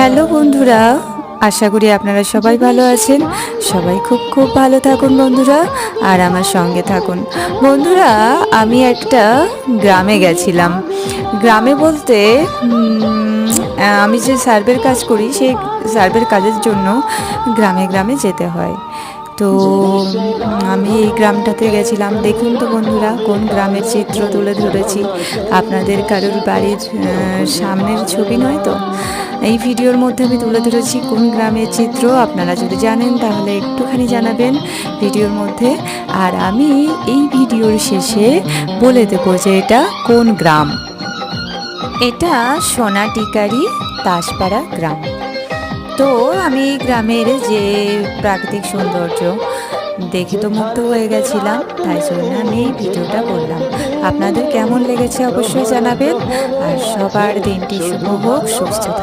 Hello বন্ধুরা, আশা করি আপনারা সবাই ভালো আছেন। সবাই খুব খুব ভালো থাকুন বন্ধুরা, আর আমার সঙ্গে থাকুন। বন্ধুরা, আমি একটা গ্রামে গেছিলাম। গ্রামে বলতে আমি যে সার্ভের কাজ করি, সেই সার্ভের কাজের জন্য গ্রামে গ্রামে যেতে হয়। তো আমি এই গ্রামটাতে গেছিলাম। দেখুন তো বন্ধুরা, কোন গ্রামের চিত্র তুলে ধরেছি। আপনাদের কারোর বাড়ির সামনের ছবি নয় তো, এই ভিডিওর মধ্যে আমি তুলে ধরেছি কোন গ্রামের চিত্র। আপনারা যদি জানেন তাহলে একটুখানি জানাবেন ভিডিওর মধ্যে। আর আমি এই ভিডিওর শেষে বলে দেবো যে এটা কোন গ্রাম। এটা সোনাটিকারি তাসপাড়া গ্রাম। তো আমি এই গ্রামের যে প্রাকৃতিক সৌন্দর্য দেখে তো মুগ্ধ হয়ে গেছিলাম, তাই জন্য আমি এই ভিডিওটা করলাম। আপনাদের কেমন লেগেছে অবশ্যই জানাবেন। আর সবার দিনটি শুভ হোক, সুস্থ থাকুন।